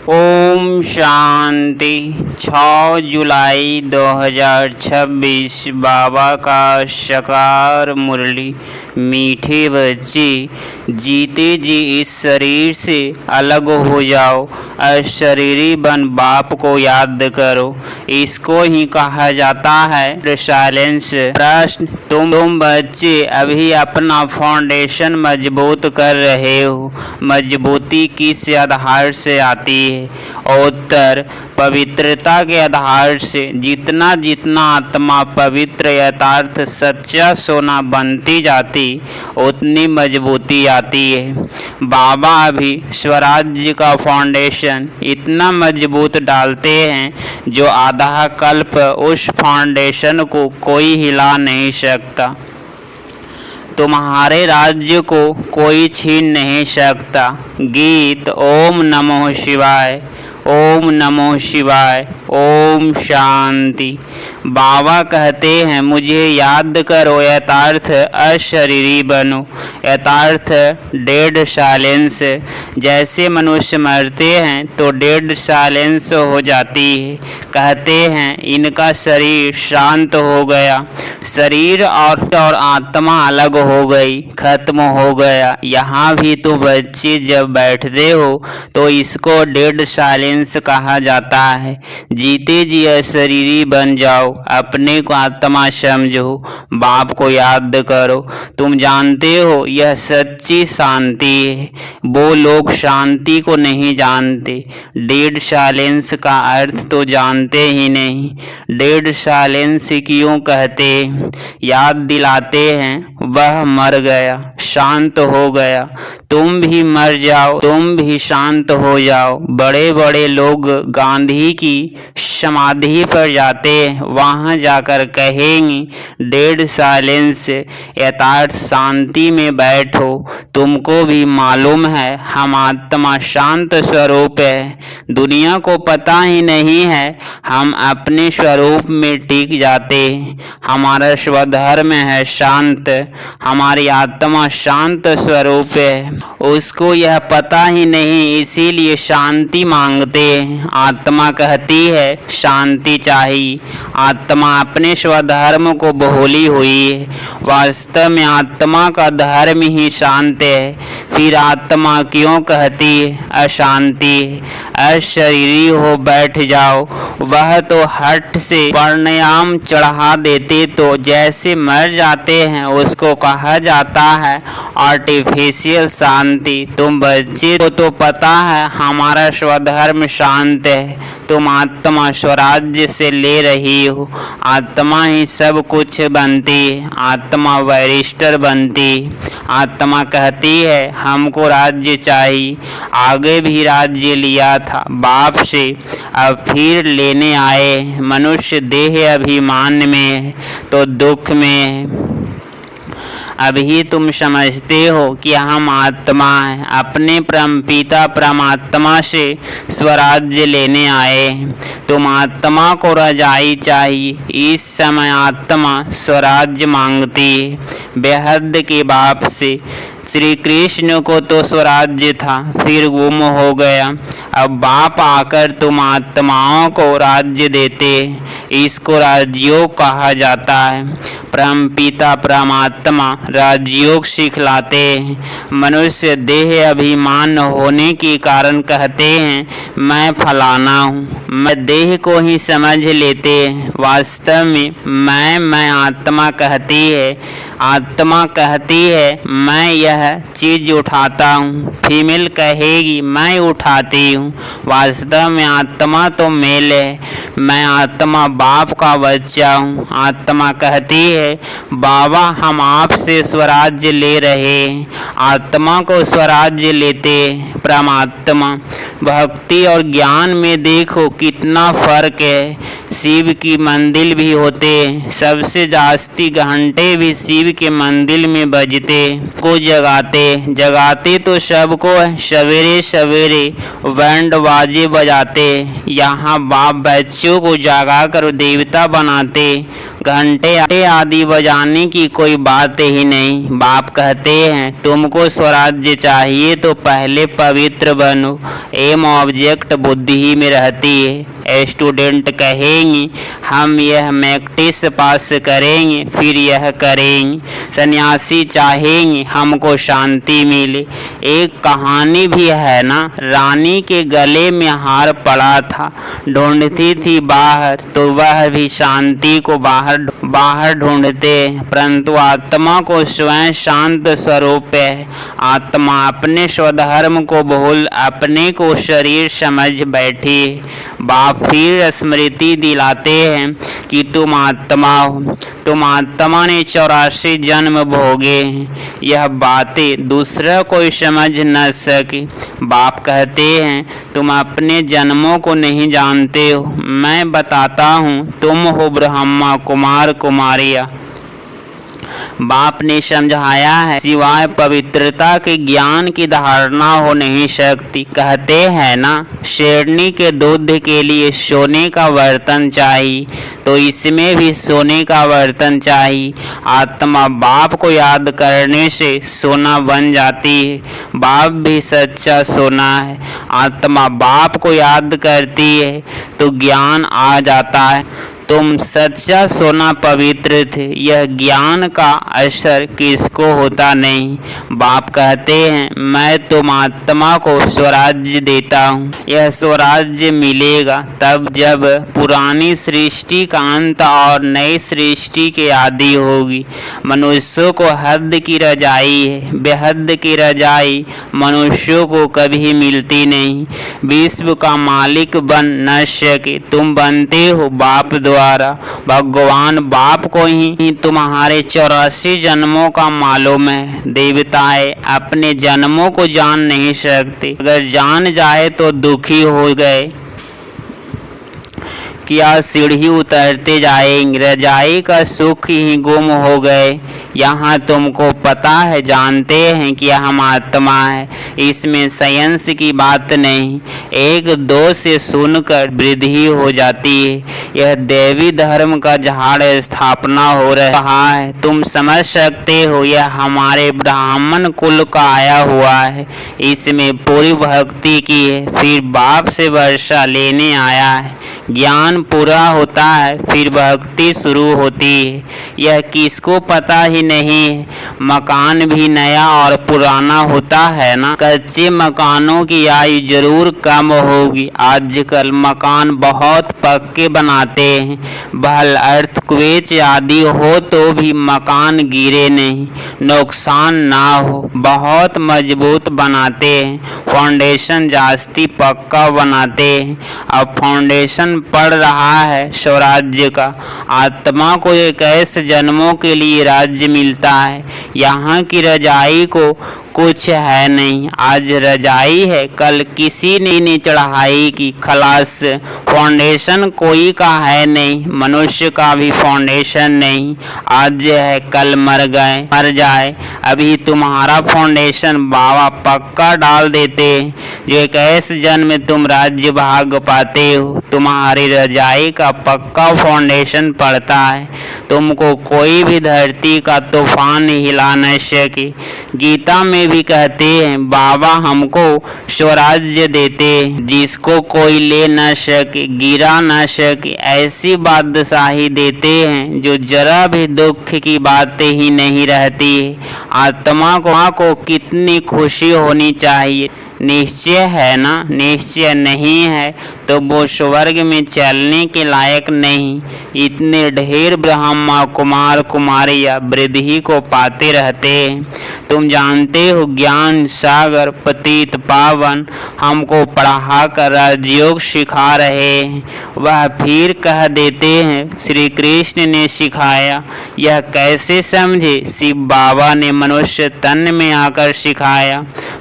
ओम शांति। 6 जुलाई 2026 बाबा का साकार मुरली। मीठे बच्चे, जीते जी इस शरीर से अलग हो जाओ, अशरीरी बन बाप को याद करो। इसको ही कहा जाता है साइलेंस। प्रश्न, तुम बच्चे अभी अपना फाउंडेशन मजबूत कर रहे हो। मजबूती किस आधार से आती है? उत्तर, पवित्रता के आधार से। जितना जितना आत्मा पवित्र यथार्थ सच्चा सोना बनती जाती उतनी मजबूती आती है। बाबा अभी स्वराज्य का फाउंडेशन इतना मजबूत डालते हैं जो आधा कल्प उस फाउंडेशन को कोई हिला नहीं सकता। तुम्हारे राज्य को कोई छीन नहीं सकता। गीत। ओम नमो शिवाय, ओम नमो शिवाय, ओम शांति। बाबा कहते हैं, मुझे याद करो, यथार्थ अशरीरी बनो। यथार्थ डेड साइलेंस। जैसे मनुष्य मरते हैं तो डेड साइलेंस हो जाती है। कहते हैं इनका शरीर शांत हो गया, शरीर और आत्मा अलग हो गई, खत्म हो गया। यहाँ भी तो बच्चे जब बैठते हो तो इसको डेड साइलेंस कहा जाता है। जीते जी अशरीरी बन जाओ, अपने को आत्मा समझो, बाप को याद करो। तुम जानते हो यह सच्ची शांति है। वो लोग शांति को नहीं जानते। डेड साइलेंस का अर्थ तो जानते ही नहीं। डेड साइलेंस क्यों कहते हैं? याद दिलाते हैं वह मर गया, शांत हो गया। तुम भी मर जाओ, तुम भी शांत हो जाओ। बड़े बड़े लोग गांधी की समाधि पर जाते हैं, वहां जाकर कहेंगे डेड साइलेंस, यथार्थ शांति में बैठो। तुमको भी मालूम है हम आत्मा शांत स्वरूप है। दुनिया को पता ही नहीं है हम अपने स्वरूप में टिक जाते हैं। हमारा स्वधर्म है शांत, हमारी आत्मा शांत स्वरूप है। उसको यह पता ही नहीं, इसीलिए शांति मांगते हैं। आत्मा कहती है शांति चाहिए। आत्मा अपने स्वधर्म को भूली हुई है। वास्तव में आत्मा का धर्म ही शांत है। फिर आत्मा क्यों कहती है अशांति है? अशरीरी हो बैठ जाओ। वह तो हट से प्राणायाम चढ़ा देते तो जैसे मर जाते हैं उसको कहा जाता है आर्टिफिशियल शांति। तुम बच्चे को तो पता है हमारा स्वधर्म शांत है। तुम आत्मा स्वराज्य से ले रही हो। आत्मा ही सब कुछ बनती है, आत्मा वरिष्ठर बनती। आत्मा कहती है हमको राज्य चाहिए। आगे भी राज्य लिया था बाप से, अब फिर लेने आए। मनुष्य देह अभिमान में है तो दुख में है। अभी तुम समझते हो कि हम आत्मा हैं, अपने परमपिता परमात्मा से स्वराज्य लेने आए हैं। तुम आत्मा को रजाई चाहिए। इस समय आत्मा स्वराज्य मांगती है बेहद के बाप से। श्री कृष्ण को तो स्वराज्य था, फिर गुम हो गया। अब बाप आकर तुम आत्माओं को राज्य देते। इसको राजयोग कहा जाता है। परमपिता परमात्मा राजयोग सिखलाते हैं। मनुष्य देह अभिमान होने के कारण कहते हैं मैं फलाना हूँ, मैं देह को ही समझ लेते हैं। वास्तव में मैं आत्मा कहती है। आत्मा कहती है मैं यह चीज उठाता हूँ। फीमेल कहेगी मैं उठाती हूँ। वास्तव में आत्मा तो मेल है। मैं आत्मा बाप का बच्चा हूँ। आत्मा कहती है बाबा हम आपसे स्वराज्य ले रहे हैं। आत्मा को स्वराज्य लेते परमात्मा। भक्ति और ज्ञान में देखो कितना फर्क है। शिव की मंदिर भी होते, सबसे जास्ती घंटे भी शिव के मंदिर में बजते। को जगाते तो सबको है, सवेरे सवेरे बैंड बाजे बजाते। यहाँ बाप बच्चों को जगा कर देवता बनाते। घंटे आदि बजाने की कोई बात ही नहीं। बाप कहते हैं तुमको स्वराज्य चाहिए तो पहले पवित्र बनो। एम ऑब्जेक्ट बुद्धि ही में रहती है। स्टूडेंट कहेंगे हम यह मैट्रिक्स पास करेंगे फिर यह करेंगे। सन्यासी चाहेंगे हमको शांति मिले। एक कहानी भी है ना, रानी के गले में हार पड़ा था, ढूंढती थी बाहर, तो वह भी शांति को बाहर ढूंढते, परंतु आत्मा को स्वयं शांत स्वरूप है। आत्मा अपने स्वधर्म को भूल अपने को शरीर समझ बैठी। बाप फिर स्मृति दिलाते हैं कि तुम आत्मा हो, तुम आत्मा ने 84 जन्म भोगे हैं। यह बातें दूसरा कोई समझ न सके। बाप कहते हैं तुम अपने जन्मों को नहीं जानते हो, मैं बताता हूँ, तुम हो ब्रह्मा कुमार कुमारियाँ। बाप ने समझाया है सिवाय पवित्रता के ज्ञान की धारणा हो नहीं सकती। कहते हैं ना, शेरनी के दूध के लिए सोने का बर्तन चाहिए, तो इसमें भी सोने का बर्तन चाहिए। आत्मा बाप को याद करने से सोना बन जाती है। बाप भी सच्चा सोना है। आत्मा बाप को याद करती है तो ज्ञान आ जाता है। तुम सच्चा सोना पवित्र थे। यह ज्ञान का असर किसको होता नहीं। बाप कहते हैं मैं तुम आत्मा को स्वराज्य देता हूँ। यह स्वराज्य मिलेगा तब जब पुरानी सृष्टि का अंत और नई सृष्टि के आदि होगी। मनुष्यों को हद की रजाई है, बेहद की रजाई मनुष्यों को कभी मिलती नहीं। विश्व का मालिक बन न सके, तुम बनते हो बाप द्वारा। भगवान बाप को ही तुम्हारे 84 जन्मों का मालूम है। देवताएं अपने जन्मों को जान नहीं सकते, अगर जान जाए तो दुखी हो गए। क्या सीढ़ी उतरते जाएंगे, रजाई का सुख ही गुम हो गए। यहाँ तुमको पता है, जानते हैं कि हम आत्मा है, इसमें साइंस की बात नहीं। एक दो से सुनकर वृद्धि हो जाती है। यह देवी धर्म का झाड़ स्थापना हो रहा है। तुम समझ सकते हो, यह हमारे ब्राह्मण कुल का आया हुआ है। इसमें पूरी भक्ति की है, फिर बाप से वर्षा लेने आया है। ज्ञान पूरा होता है फिर भक्ति शुरू होती है। यह किसको पता ही नहीं है। मकान भी नया और पुराना होता है ना। कच्चे मकानों की आयु जरूर कम होगी। आजकल मकान बहुत पक्के बनाते हैं, भल अर्थक्वेक आदि हो तो भी मकान गिरे नहीं, नुकसान ना हो, बहुत मजबूत बनाते हैं। फाउंडेशन जास्ती पक्का बनाते हैं। अब फाउंडेशन पड़ रहा है स्वराज्य का। आत्मा को 21 जन्मों के लिए राज्य मिलता है। यहाँ की रजाई को कुछ है नहीं। आज रजाई है, कल किसी ने चढ़ाई की, खलास। फाउंडेशन कोई का है नहीं, मनुष्य का भी फाउंडेशन नहीं। आज है कल मर जाए। अभी तुम्हारा फाउंडेशन बाबा पक्का डाल देते हैं। जो 21 जन्म तुम राज्य भाग पाते हो, तुम्हारी रजाई का पक्का फाउंडेशन पड़ता है। तुमको कोई भी धरती का तूफान हिला न सके। गीता में भी कहते हैं बाबा हमको स्वराज्य देते, जिसको कोई ले न सके, गिरा न सके, ऐसी बादशाही देते हैं जो जरा भी दुख की बात ही नहीं रहती है। आत्मा को कितनी खुशी होनी चाहिए। निश्चय है ना, निश्चय नहीं है तो वो स्वर्ग में चलने के लायक नहीं। इतने ढेर ब्रह्मा कुमार कुमारियाँ वृद्धि को पाते रहते हैं। तुम जानते हो ज्ञान सागर पतित पावन हमको पढ़ा कर राजयोग सिखा रहे हैं। वह फिर कह देते हैं श्री कृष्ण ने सिखाया। यह कैसे समझे? शिव बाबा ने मनुष्य तन में आकर सिखाया।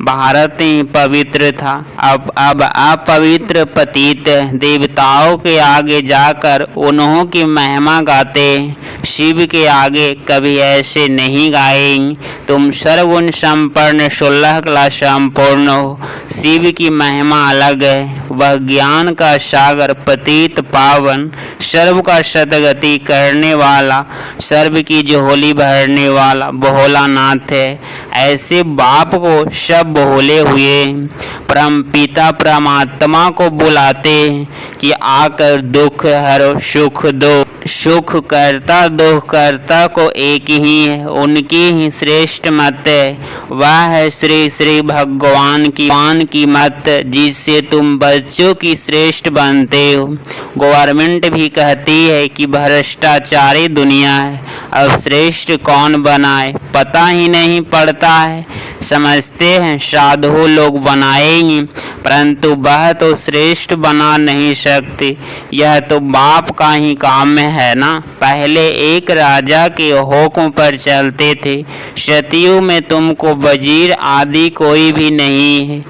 भारत में पवित्र था। अब अपवित्र पतित देवताओं के आगे जाकर उन्हों की महिमा गाते, शिव के आगे कभी ऐसे नहीं गाएंगे। तुम सर्वगुण संपन्न 16 कला संपूर्ण हो। शिव की महिमा अलग है, वह ज्ञान का सागर, पतित पावन, सर्व का सदगति करने वाला, सर्व की झोली भरने वाला भोलानाथ है। ऐसे बाप को सब भोले हुए परम पिता परमात्मा को बुलाते कि आकर दुख हरो सुख दो। सुख करता दुख करता को एक ही है, उनकी ही श्रेष्ठ मत है। वह है श्री श्री भगवान की मत, जिससे तुम बच्चों की श्रेष्ठ बनते हो। गवर्नमेंट भी कहती है कि भ्रष्टाचारी दुनिया है, अब श्रेष्ठ कौन बनाए पता ही नहीं पड़ता है। समझते हैं साधु लोग बनाएंगे, परंतु वह तो श्रेष्ठ बना नहीं सकते। यह तो बाप का ही काम है ना। पहले एक राजा के हुक्म पर चलते थे। सतयुग में तुमको वजीर आदि कोई भी नहीं है,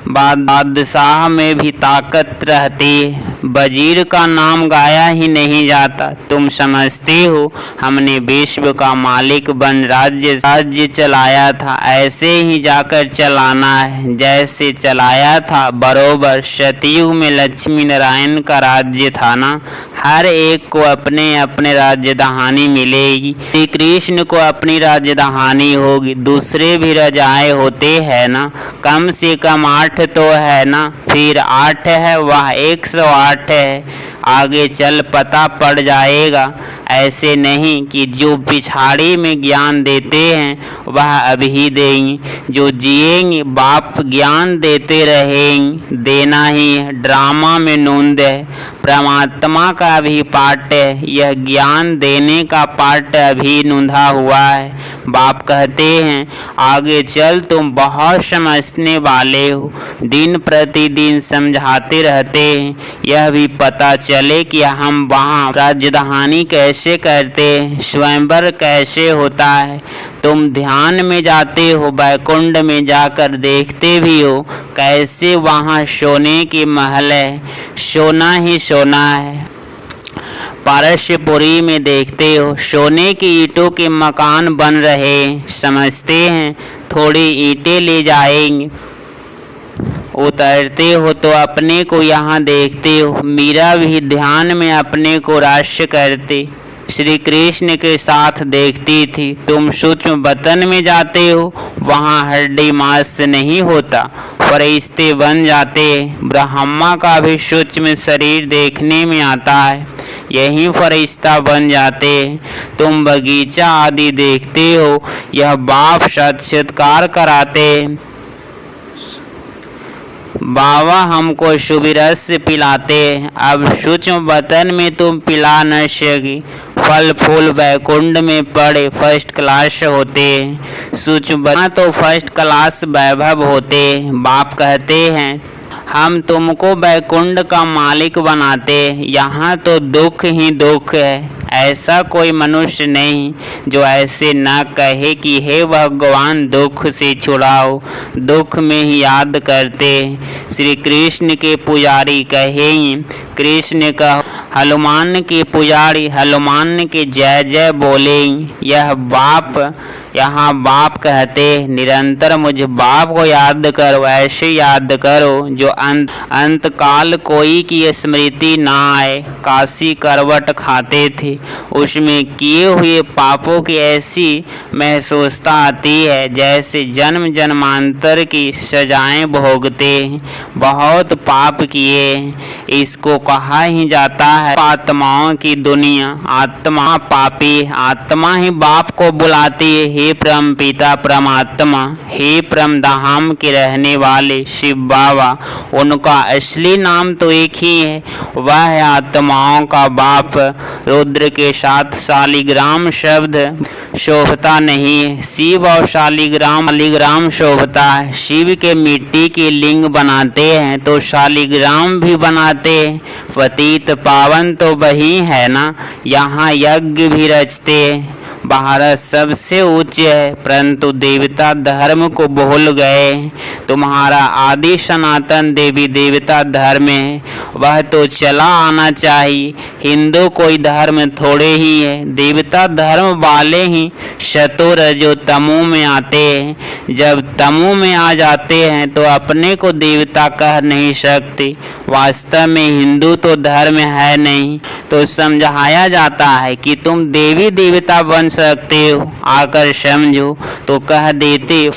बादशाह में भी ताकत रहती है, वजीर का नाम गाया ही नहीं जाता। तुम समझते हो हमने विश्व का मालिक बन राज्य चलाया था, ऐसे ही जाकर चलाना है जैसे चलाया था बरोबर। सतयुग में लक्ष्मी नारायण का राज्य था ना। हर एक को अपने अपने राजधानी मिलेगी। श्री कृष्ण को अपनी राजधानी होगी, दूसरे भी राजाएं होते हैं ना। कम से कम 8 तो है ना, फिर 8 है वह 108 है। आगे चल पता पड़ जाएगा। ऐसे नहीं कि जो पिछाड़ी में ज्ञान देते हैं वह अभी देंगे, जो जिएंगे बाप ज्ञान देते रहेंगे। देना ही है, ड्रामा में नूंद है, परमात्मा का भी पाठ है। यह ज्ञान देने का पाठ अभी नूंधा हुआ है। बाप कहते हैं आगे चल तुम बहुत समझने वाले हो, दिन प्रतिदिन समझाते रहते हैं। यह भी पता चले कि हम वहाँ राजधानी कैसे करते हैं, स्वयंवर कैसे होता है। तुम ध्यान में जाते हो, बैकुंठ में जाकर देखते भी हो कैसे वहाँ सोने की महल है, सोना ही सोना है। पारसपुरी में देखते हो सोने की ईंटों के मकान बन रहे। समझते हैं थोड़ी ईंटें ले जाएंगे, उतरते हो तो अपने को यहाँ देखते हो। मीरा भी ध्यान में अपने को राष्ट्र करते श्री कृष्ण के साथ देखती थी। तुम सूक्ष्म बतन में जाते हो, वहाँ हड्डी मांस नहीं होता, फरिश्ते बन जाते। ब्रह्मा का भी सूक्ष्म शरीर देखने में आता है, यही फरिश्ता बन जाते। तुम बगीचा आदि देखते हो, यह बाप साक्षात्कार कराते। बाबा हमको शुभ रस पिलाते। अब सूक्ष्म बतन में तुम पिला न सके, फल फूल बैकुंठ में पड़े फर्स्ट क्लास होते। सूक्ष्म बतन तो फर्स्ट क्लास वैभव होते। बाप कहते हैं हम तुमको बैकुंठ का मालिक बनाते, यहाँ तो दुख ही दुख है। ऐसा कोई मनुष्य नहीं जो ऐसे न कहे कि हे भगवान दुख से छुड़ाओ। दुख में ही याद करते श्री कृष्ण के पुजारी कहेंगे, कृष्ण का हनुमान के पुजारी हनुमान के जय जय बोलेंगे। यहाँ बाप कहते निरंतर मुझे बाप को याद करो, ऐसे याद करो जो अंत काल कोई की स्मृति ना आए। काशी करवट खाते थे, उसमें किए हुए पापों की ऐसी महसूसता आती है जैसे जन्म जन्मांतर की सजाएं भोगते हैं। बहुत पाप किए, इसको कहा ही जाता है आत्माओं की दुनिया। आत्मा पापी, आत्मा ही बाप को बुलाती है, हे परम पिता परमात्मा, हे परम धाम के रहने वाले शिव बाबा। उनका असली नाम तो एक ही है, वह है आत्माओं का बाप। रुद्र के साथ शालिग्राम शब्द शोभता नहीं है, शिव और शालिग्राम शोभता है। शिव के मिट्टी के लिंग बनाते हैं तो शालिग्राम भी बनाते हैं। पतित पावन तो वही है ना, यहाँ यज्ञ भी रचते। भारत सबसे उच्च है, परंतु देवता धर्म को भूल गए। तुम्हारा आदि सनातन देवी देवता धर्म है, वह तो चला आना चाहिए। हिंदू कोई धर्म थोड़े ही है, देवता धर्म वाले ही शतो रजो तमो में आते हैं। जब तमो में आ जाते हैं तो अपने को देवता कह नहीं सकते। वास्तव में हिंदू तो धर्म है नहीं, तो समझाया जाता है कि तुम देवी देवता बन सकते हो, आकर समझो तो कह देते हो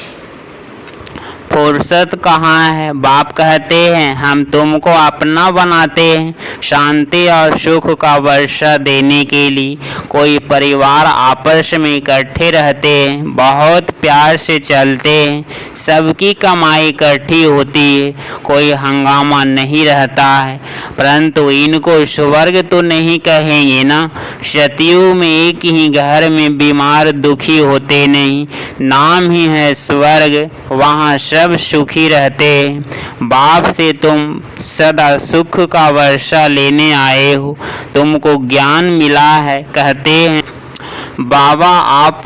फुर्सत कहाँ है। बाप कहते हैं हम तुमको अपना बनाते हैं, शांति और सुख का वर्षा देने के लिए। कोई परिवार आपस में इकट्ठे रहते हैं, बहुत प्यार से चलते हैं, सबकी कमाई इकट्ठी होती है, कोई हंगामा नहीं रहता है। परंतु इनको स्वर्ग तो नहीं कहेंगे ना। सतयुग में एक ही घर में बीमार दुखी होते नहीं, नाम ही है स्वर्ग, वहाँ सब सुखी रहते। बाप से तुम सदा सुख का वर्षा लेने आए हो, तुमको ज्ञान मिला है। कहते हैं बाबा आप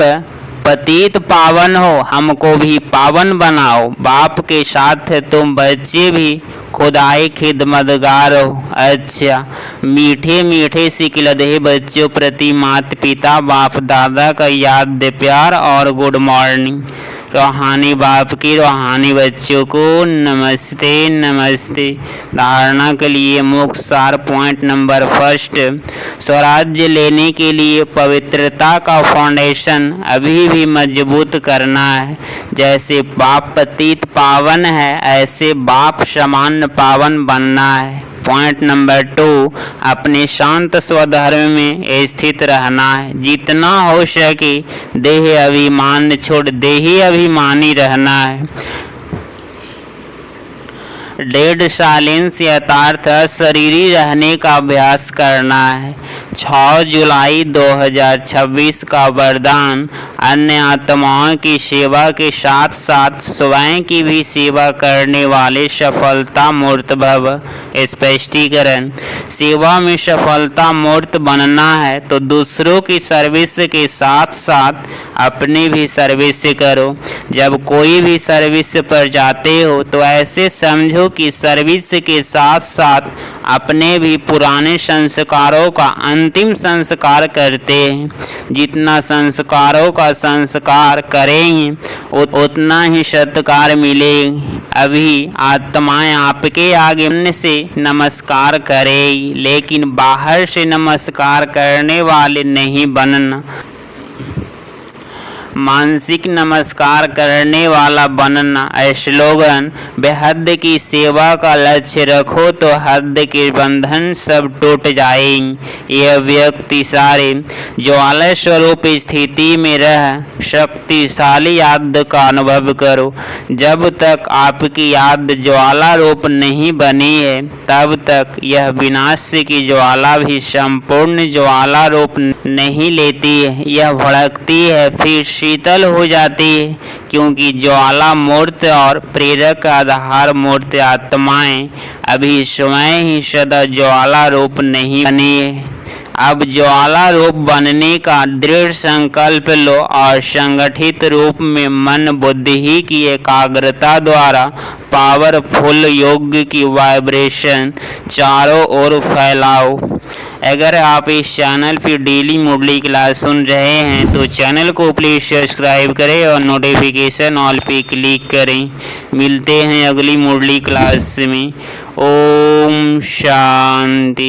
पतित पावन हो, हमको भी पावन बनाओ। बाप के साथ तुम बच्चे भी खुदाई खिदमतगार हो। अच्छा, मीठे मीठे सिकलदे बच्चों प्रति माता पिता बाप दादा का याद प्यार और गुड मॉर्निंग। रूहानी बाप की रूहानी बच्चों को नमस्ते नमस्ते। धारणा के लिए मुख्य सार पॉइंट नंबर फर्स्ट, स्वराज्य लेने के लिए पवित्रता का फाउंडेशन अभी भी मजबूत करना है। जैसे बाप पतित पावन है, ऐसे बाप समान पावन बनना है। पॉइंट नंबर 2, अपने शांत स्वधर्म में स्थित रहना है। जितना हो सके देह अभिमान छोड़ देही अभिमानी रहना है। डेड साइलेंस यथार्थ शरीरी रहने का अभ्यास करना है। 6 जुलाई 2026 का वरदान अन्य आत्माओं की सेवा के साथ साथ स्वयं की भी सेवा करने वाले सफलता मूर्त भव। स्पष्टीकरण, सेवा में सफलता मूर्त बनना है तो दूसरों की सर्विस के साथ साथ अपनी भी सर्विस करो। जब कोई भी सर्विस पर जाते हो तो ऐसे समझो कि सर्विस के साथ साथ अपने भी पुराने संस्कारों का अंतिम संस्कार करते हैं। जितना संस्कारों का संस्कार करेंगे उतना ही सत्कार मिलेगी। अभी आत्माएं आपके आगे मन से नमस्कार करेगी, लेकिन बाहर से नमस्कार करने वाले नहीं बनना। मानसिक नमस्कार करने वाला बनना। स्लोगन, बेहद की सेवा का लक्ष्य रखो तो हद के बंधन सब टूट जाएंगे। यह व्यक्ति सारे ज्वाला स्वरूप स्थिति में रह शक्तिशाली याद का अनुभव करो। जब तक आपकी याद ज्वाला रूप नहीं बनी है तब तक यह विनाश की ज्वाला भी संपूर्ण ज्वाला रूप नहीं लेती है। यह भड़कती है फिर शीतल हो जाती है, क्योंकि ज्वाला मूर्त और प्रेरक आधार मूर्त आत्माएं अभी स्वयं ही सदा ज्वाला रूप नहीं बनी है। अब ज्वाला रूप बनने का दृढ़ संकल्प लो और संगठित रूप में मन बुद्धि की एकाग्रता द्वारा पावरफुल योग की वाइब्रेशन चारों ओर फैलाओ। अगर आप इस चैनल पर डेली मुरली क्लास सुन रहे हैं तो चैनल को प्लीज़ सब्सक्राइब करें और नोटिफिकेशन ऑल पे क्लिक करें। मिलते हैं अगली मुरली क्लास में। ओम शांति।